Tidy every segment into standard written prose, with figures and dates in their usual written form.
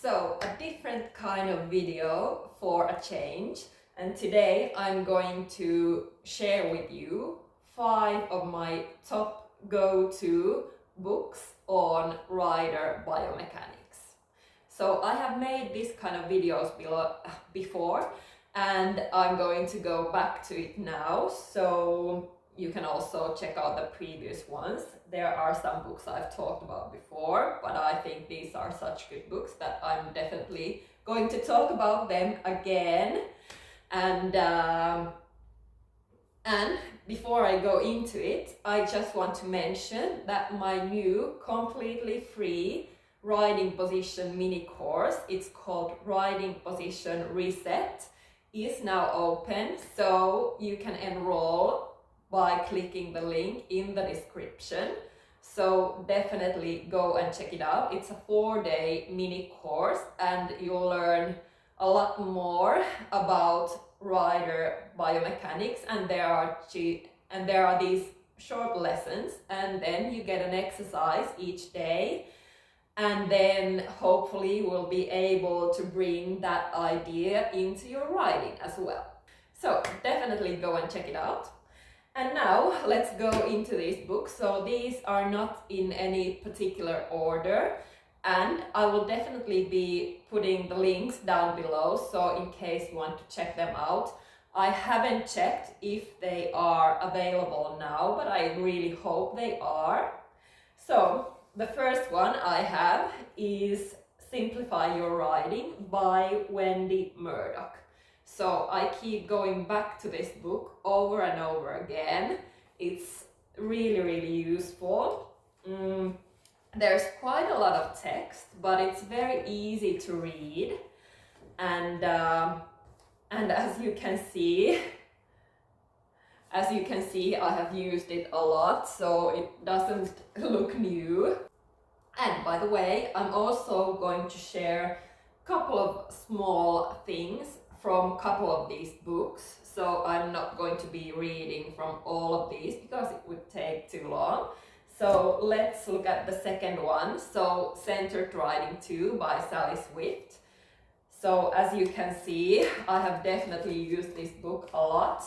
So a different kind of video for a change, and today I'm going to share with you 5 of my top go-to books on rider biomechanics. So I have made this kind of videos before, and I'm going to go back to it now, so you can also check out the previous ones. There are some books I've talked about before, but I think these are such good books that I'm definitely going to talk about them again. And before I go into it, I just want to mention that my new completely free riding position mini course, it's called Riding Position Reset, is now open, so you can enroll by clicking the link in the description. So definitely go and check it out. It's a 4-day mini course and you'll learn a lot more about rider biomechanics, and there are these short lessons, and then you get an exercise each day, and then hopefully we'll be able to bring that idea into your riding as well. So definitely go and check it out. And now let's go into these books. So these are not in any particular order, and I will definitely be putting the links down below, so in case you want to check them out. I haven't checked if they are available now, but I really hope they are. So the first one I have is Simplify Your Riding by Wendy Murdoch. So I keep going back to this book over and over again. It's really useful. There's quite a lot of text, but it's very easy to read. And as you can see, I have used it a lot, so it doesn't look new. And by the way, I'm also going to share a couple of small things from a couple of these books, so I'm not going to be reading from all of these because it would take too long. So let's look at the second one, so Centered Riding 2 by Sally Swift. So as you can see, I have definitely used this book a lot,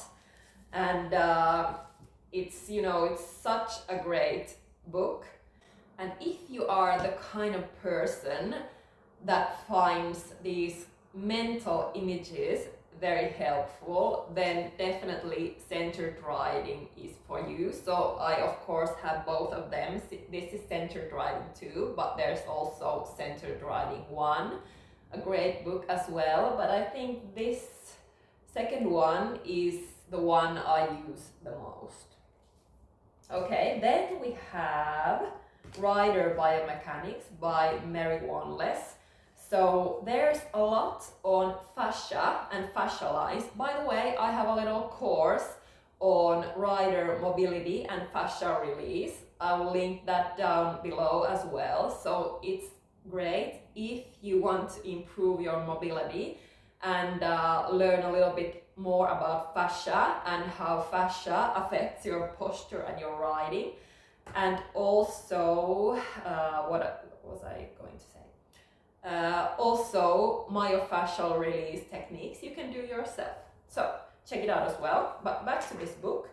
and it's such a great book. And if you are the kind of person that finds these mental images very helpful, then definitely Centered Riding is for you. So I of course have both of them. This is Centered Riding 2, but there's also Centered Riding 1, a great book as well, but I think this second one is the one I use the most. Okay, then we have Rider Biomechanics by Mary Wanless. So there's a lot on fascia and fascia lines. By the way, I have a little course on rider mobility and fascia release. I will link that down below as well. So it's great if you want to improve your mobility and learn a little bit more about fascia and how fascia affects your posture and your riding. And also, what was I going to say? Also myofascial release techniques you can do yourself. So check it out as well. But back to this book.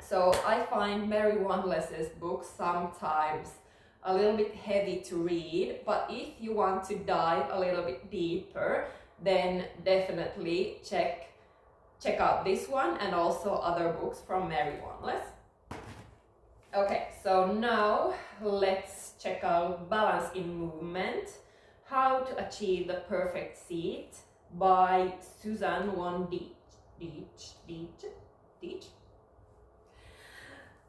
So I find Mary Wanless's books sometimes a little bit heavy to read, but if you want to dive a little bit deeper, then definitely check out this one and also other books from Mary Wanless. Okay, so now let's check out Balance in Movement, How to Achieve the Perfect Seat by Suzanne von Dietsch.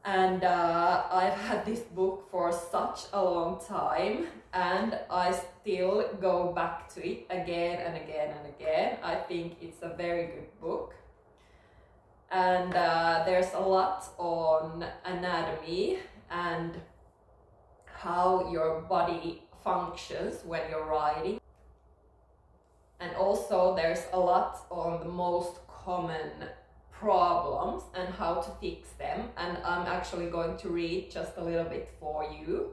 And I've had this book for such a long time, and I still go back to it again and again and again. I think it's a very good book. And there's a lot on anatomy and how your body functions when you're riding. And also there's a lot on the most common problems and how to fix them, and I'm actually going to read just a little bit for you.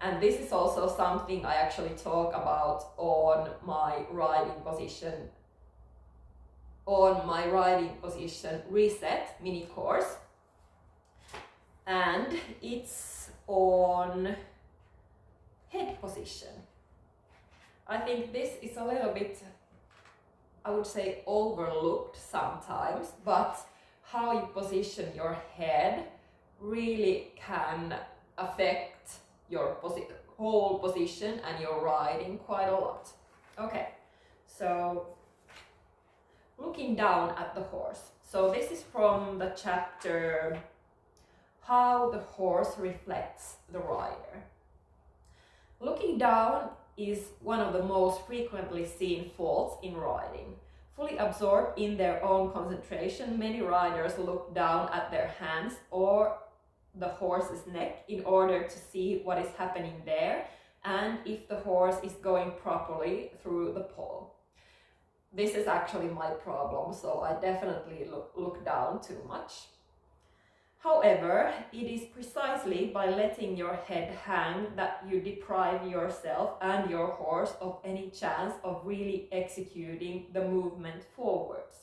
And this is also something I actually talk about on my riding position reset mini course, and it's on head position. I think this is a little bit, I would say, overlooked sometimes, but how you position your head really can affect your whole position and your riding quite a lot. Okay, so looking down at the horse. So this is from the chapter How the Horse Reflects the Rider. Looking down is one of the most frequently seen faults in riding. Fully absorbed in their own concentration, many riders look down at their hands or the horse's neck in order to see what is happening there and if the horse is going properly through the pole. This is actually my problem, so I definitely look down too much. However, it is precisely by letting your head hang that you deprive yourself and your horse of any chance of really executing the movement forwards.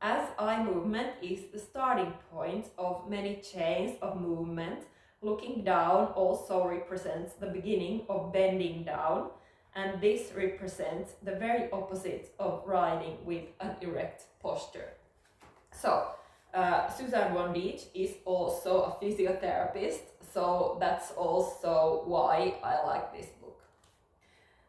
As eye movement is the starting point of many chains of movement, looking down also represents the beginning of bending down, and this represents the very opposite of riding with an erect posture. So, Suzanne von Dietz is also a physiotherapist, so that's also why I like this book.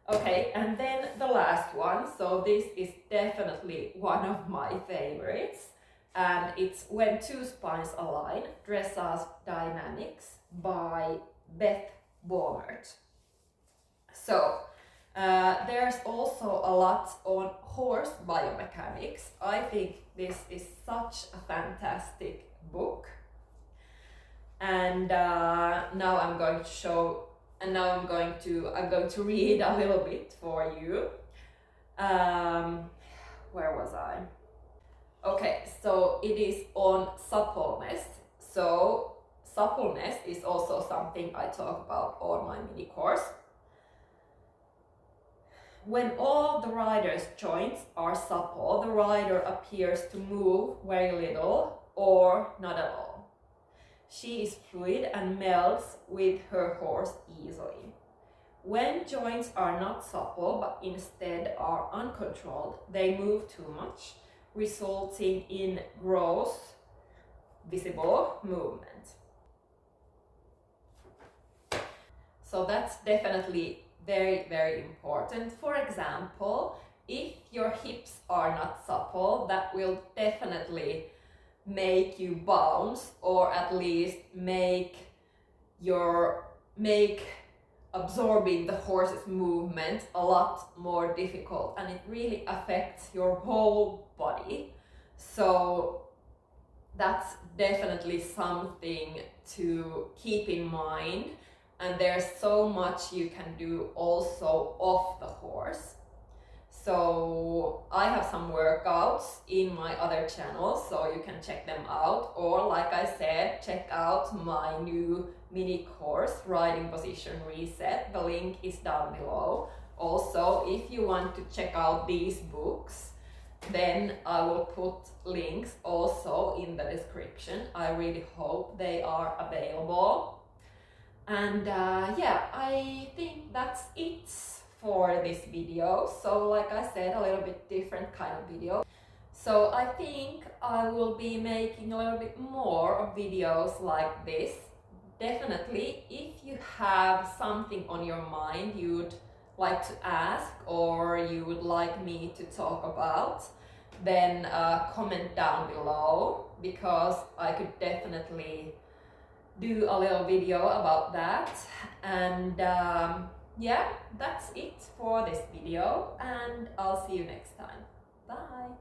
Okay, and then the last one, so this is definitely one of my favorites, and it's When Two Spines Align, Dressage Dynamics by Beth Baumert. So, there's also a lot on horse biomechanics. I think this is such a fantastic book. And now I'm going to read a little bit for you. Where was I? Okay, so it is on suppleness. So suppleness is also something I talk about on my mini course. When all the rider's joints are supple, the rider appears to move very little or not at all. She is fluid and melts with her horse easily. When joints are not supple but instead are uncontrolled, they move too much, resulting in gross, visible movement. So that's definitely very, very important. For example, if your hips are not supple, that will definitely make you bounce, or at least make absorbing the horse's movement a lot more difficult, and it really affects your whole body. So that's definitely something to keep in mind. And there's so much you can do also off the horse. So I have some workouts in my other channels, so you can check them out. Or like I said, check out my new mini course, Riding Position Reset. The link is down below. Also, if you want to check out these books, then I will put links also in the description. I really hope they are available. And yeah, I think that's it for this video. So like I said, a little bit different kind of video. So I think I will be making a little bit more of videos like this. Definitely, if you have something on your mind you'd like to ask or you would like me to talk about, then comment down below, because I could definitely do a little video about that. And yeah, that's it for this video, and I'll see you next time. Bye!